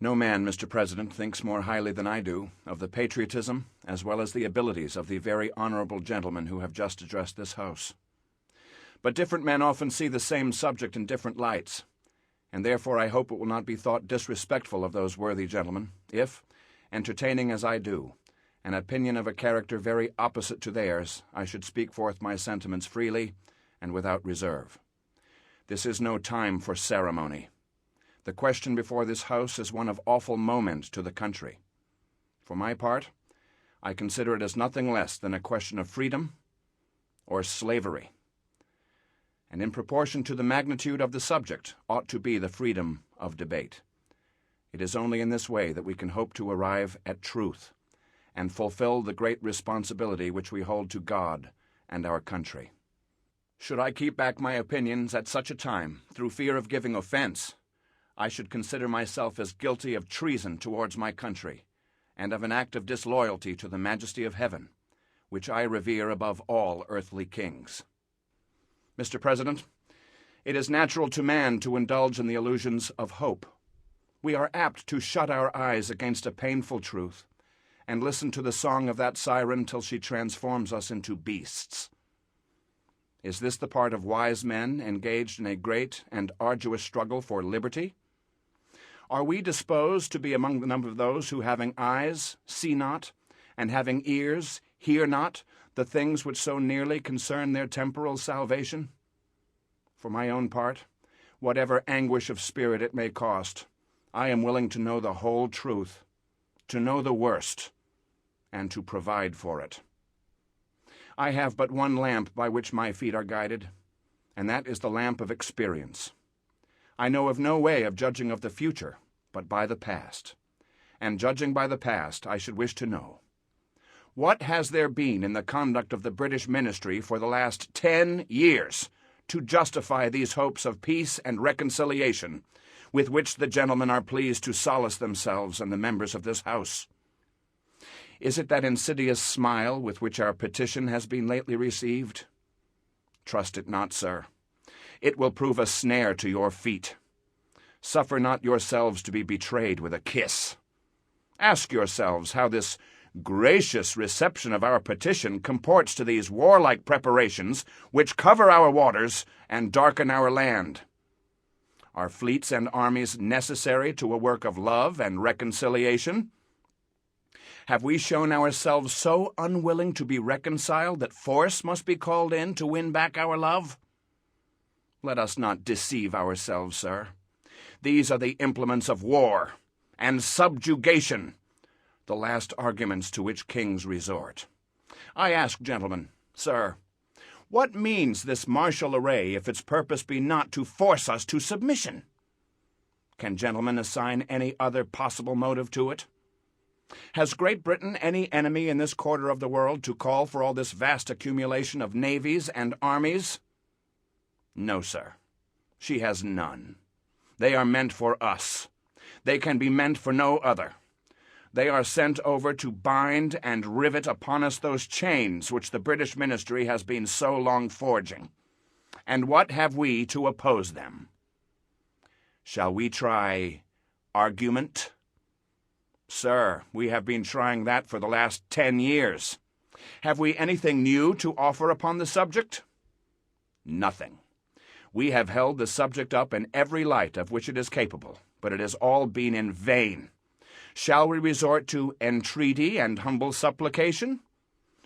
No man, Mr. President, thinks more highly than I do of the patriotism as well as the abilities of the very honorable gentlemen who have just addressed this House. But different men often see the same subject in different lights, and therefore I hope it will not be thought disrespectful of those worthy gentlemen if, entertaining as I do an opinion of a character very opposite to theirs, I should speak forth my sentiments freely and without reserve. This is no time for ceremony. The question before this House is one of awful moment to the country. For my part, I consider it as nothing less than a question of freedom or slavery. And in proportion to the magnitude of the subject ought to be the freedom of debate. It is only in this way that we can hope to arrive at truth and fulfill the great responsibility which we hold to God and our country. Should I keep back my opinions at such a time, through fear of giving offense, I should consider myself as guilty of treason towards my country, and of an act of disloyalty to the majesty of heaven, which I revere above all earthly kings. Mr. President, it is natural to man to indulge in the illusions of hope. We are apt to shut our eyes against a painful truth, and listen to the song of that siren till she transforms us into beasts. Is this the part of wise men engaged in a great and arduous struggle for liberty? Are we disposed to be among the number of those who, having eyes, see not, and having ears, hear not, the things which so nearly concern their temporal salvation? For my own part, whatever anguish of spirit it may cost, I am willing to know the whole truth, to know the worst, and to provide for it. I have but one lamp by which my feet are guided, and that is the lamp of experience. I know of no way of judging of the future, but by the past. And judging by the past, I should wish to know, what has there been in the conduct of the British ministry for the last 10 years to justify these hopes of peace and reconciliation with which the gentlemen are pleased to solace themselves and the members of this House? Is it that insidious smile with which our petition has been lately received? Trust it not, sir. It will prove a snare to your feet. Suffer not yourselves to be betrayed with a kiss. Ask yourselves how this gracious reception of our petition comports to these warlike preparations which cover our waters and darken our land. Are fleets and armies necessary to a work of love and reconciliation? Have we shown ourselves so unwilling to be reconciled that force must be called in to win back our love? Let us not deceive ourselves, sir. These are the implements of war and subjugation, the last arguments to which kings resort. I ask, gentlemen, sir, what means this martial array if its purpose be not to force us to submission? Can gentlemen assign any other possible motive to it? Has Great Britain any enemy in this quarter of the world to call for all this vast accumulation of navies and armies? No, sir. She has none. They are meant for us. They can be meant for no other. They are sent over to bind and rivet upon us those chains which the British ministry has been so long forging. And what have we to oppose them? Shall we try argument? Sir, we have been trying that for the last 10 years. Have we anything new to offer upon the subject? Nothing. We have held the subject up in every light of which it is capable, but it has all been in vain. Shall we resort to entreaty and humble supplication?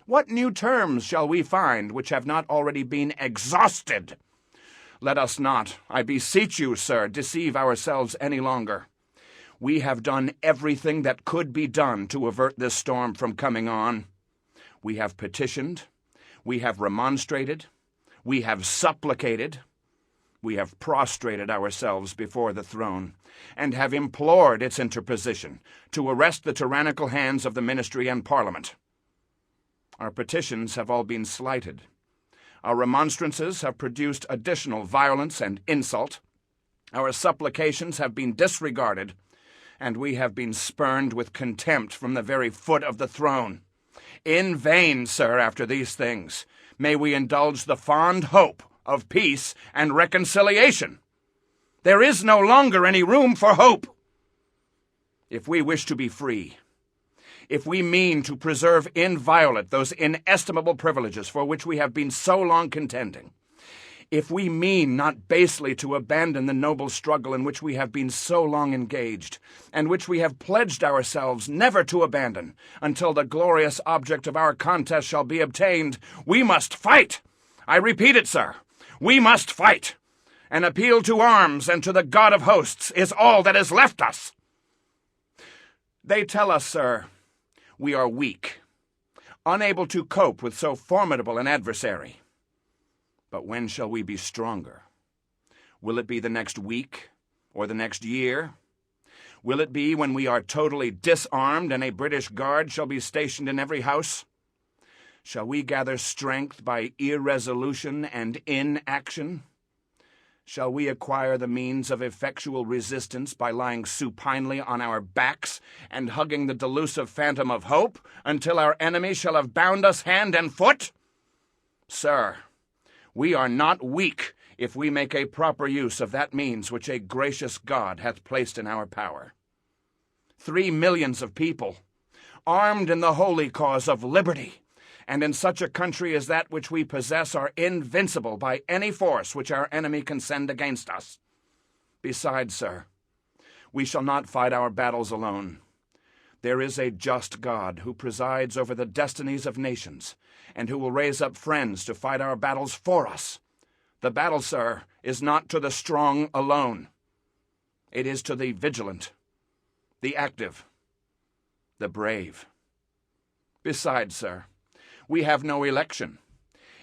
What new terms shall we find which have not already been exhausted? Let us not, I beseech you, sir, deceive ourselves any longer. We have done everything that could be done to avert this storm from coming on. We have petitioned, we have remonstrated, we have supplicated, we have prostrated ourselves before the throne, and have implored its interposition to arrest the tyrannical hands of the ministry and Parliament. Our petitions have all been slighted. Our remonstrances have produced additional violence and insult. Our supplications have been disregarded, and we have been spurned with contempt from the very foot of the throne. In vain, sir, after these things, may we indulge the fond hope of peace and reconciliation. There is no longer any room for hope. If we wish to be free, if we mean to preserve inviolate those inestimable privileges for which we have been so long contending, if we mean not basely to abandon the noble struggle in which we have been so long engaged, and which we have pledged ourselves never to abandon until the glorious object of our contest shall be obtained, we must fight. I repeat it, sir. We must fight. An appeal to arms and to the God of hosts is all that is left us. They tell us, sir, we are weak, unable to cope with so formidable an adversary. But when shall we be stronger? Will it be the next week or the next year? Will it be when we are totally disarmed and a British guard shall be stationed in every house? Shall we gather strength by irresolution and inaction? Shall we acquire the means of effectual resistance by lying supinely on our backs and hugging the delusive phantom of hope until our enemy shall have bound us hand and foot? Sir, we are not weak if we make a proper use of that means which a gracious God hath placed in our power. 3 millions of people, armed in the holy cause of liberty, and in such a country as that which we possess, are invincible by any force which our enemy can send against us. Besides, sir, we shall not fight our battles alone. There is a just God who presides over the destinies of nations, and who will raise up friends to fight our battles for us. The battle, sir, is not to the strong alone. It is to the vigilant, the active, the brave. Besides, sir, we have no election.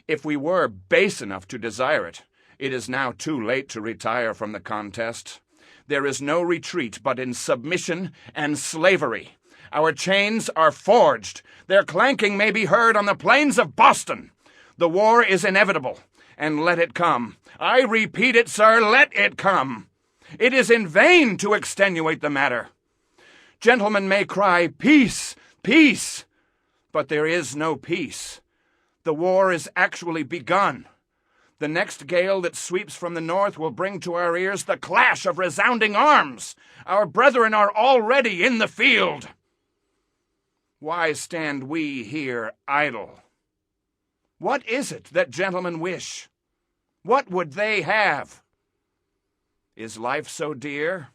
If we were base enough to desire it, it is now too late to retire from the contest. There is no retreat but in submission and slavery. Our chains are forged. Their clanking may be heard on the plains of Boston. The war is inevitable, and let it come. I repeat it, sir, let it come. It is in vain to extenuate the matter. Gentlemen may cry, peace, peace, but there is no peace. The war is actually begun. The next gale that sweeps from the north will bring to our ears the clash of resounding arms. Our brethren are already in the field. Why stand we here idle? What is it that gentlemen wish? What would they have? Is life so dear,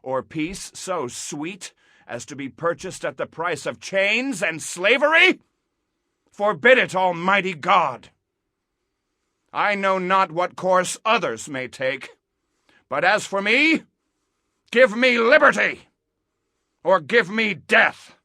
or peace so sweet, as to be purchased at the price of chains and slavery? Forbid it, Almighty God! I know not what course others may take, but as for me, give me liberty, or give me death.